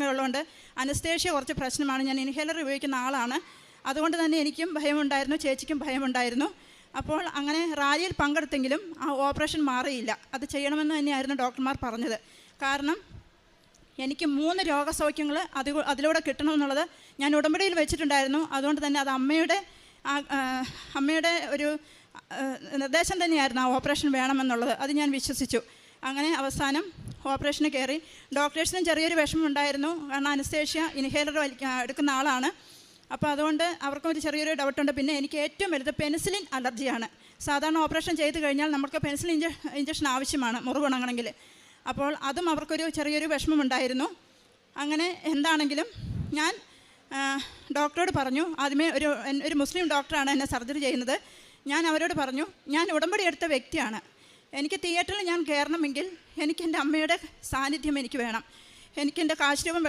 ഉള്ളതുകൊണ്ട് അനസ്തേഷ്യ കുറച്ച് പ്രശ്നമാണ്. ഞാൻ ഇൻഹേലർ ഉപയോഗിക്കുന്ന ആളാണ്. അതുകൊണ്ട് തന്നെ എനിക്കും ഭയമുണ്ടായിരുന്നു, ചേച്ചിക്കും ഭയമുണ്ടായിരുന്നു. അപ്പോൾ അങ്ങനെ റാലിയിൽ പങ്കെടുത്തെങ്കിലും ആ ഓപ്പറേഷൻ മാറിയില്ല. അത് ചെയ്യണമെന്ന് തന്നെയായിരുന്നു ഡോക്ടർമാർ പറഞ്ഞത്. കാരണം എനിക്ക് 3 രോഗസൗഖ്യങ്ങൾ അതിലൂടെ കിട്ടണമെന്നുള്ളത് ഞാൻ ഉടമ്പടിയിൽ വെച്ചിട്ടുണ്ടായിരുന്നു. അതുകൊണ്ട് തന്നെ അത് അമ്മയുടെ ഒരു നിർദ്ദേശം തന്നെയായിരുന്നു ആ ഓപ്പറേഷൻ വേണമെന്നുള്ളത്. അത് ഞാൻ വിശ്വസിച്ചു. അങ്ങനെ അവസാനം ഓപ്പറേഷന് കയറി. ഡോക്ടേഴ്സിനും ചെറിയൊരു വിഷമമുണ്ടായിരുന്നു. കാരണം അനസ്തേഷ്യ ഇൻഹേലർ എടുക്കുന്ന ആളാണ്. അപ്പോൾ അതുകൊണ്ട് അവർക്കും ഒരു ചെറിയൊരു ഡൗട്ടുണ്ട്. പിന്നെ എനിക്ക് ഏറ്റവും വലുത് പെനിസിലിൻ അലർജിയാണ്. സാധാരണ ഓപ്പറേഷൻ ചെയ്ത് കഴിഞ്ഞാൽ നമുക്ക് പെനിസിലിൻ ഇഞ്ചക്ഷൻ ആവശ്യമാണ് മുറിവുണങ്ങണമെങ്കിൽ. അപ്പോൾ അതും അവർക്കൊരു ചെറിയൊരു വിഷമമുണ്ടായിരുന്നു. അങ്ങനെ എന്താണെങ്കിലും ഞാൻ ഡോക്ടറോട് പറഞ്ഞു. ആദ്യമേ ഒരു മുസ്ലിം ഡോക്ടറാണ് എന്നെ സർജറി ചെയ്യുന്നത്. ഞാൻ അവരോട് പറഞ്ഞു, ഞാൻ ഉടമ്പടി എടുത്ത വ്യക്തിയാണ്. എനിക്ക് തിയേറ്ററിൽ ഞാൻ കയറണമെങ്കിൽ എനിക്ക് എൻ്റെ അമ്മയുടെ സാന്നിധ്യം എനിക്ക് വേണം. എനിക്ക് എൻ്റെ കാശ് രൂപം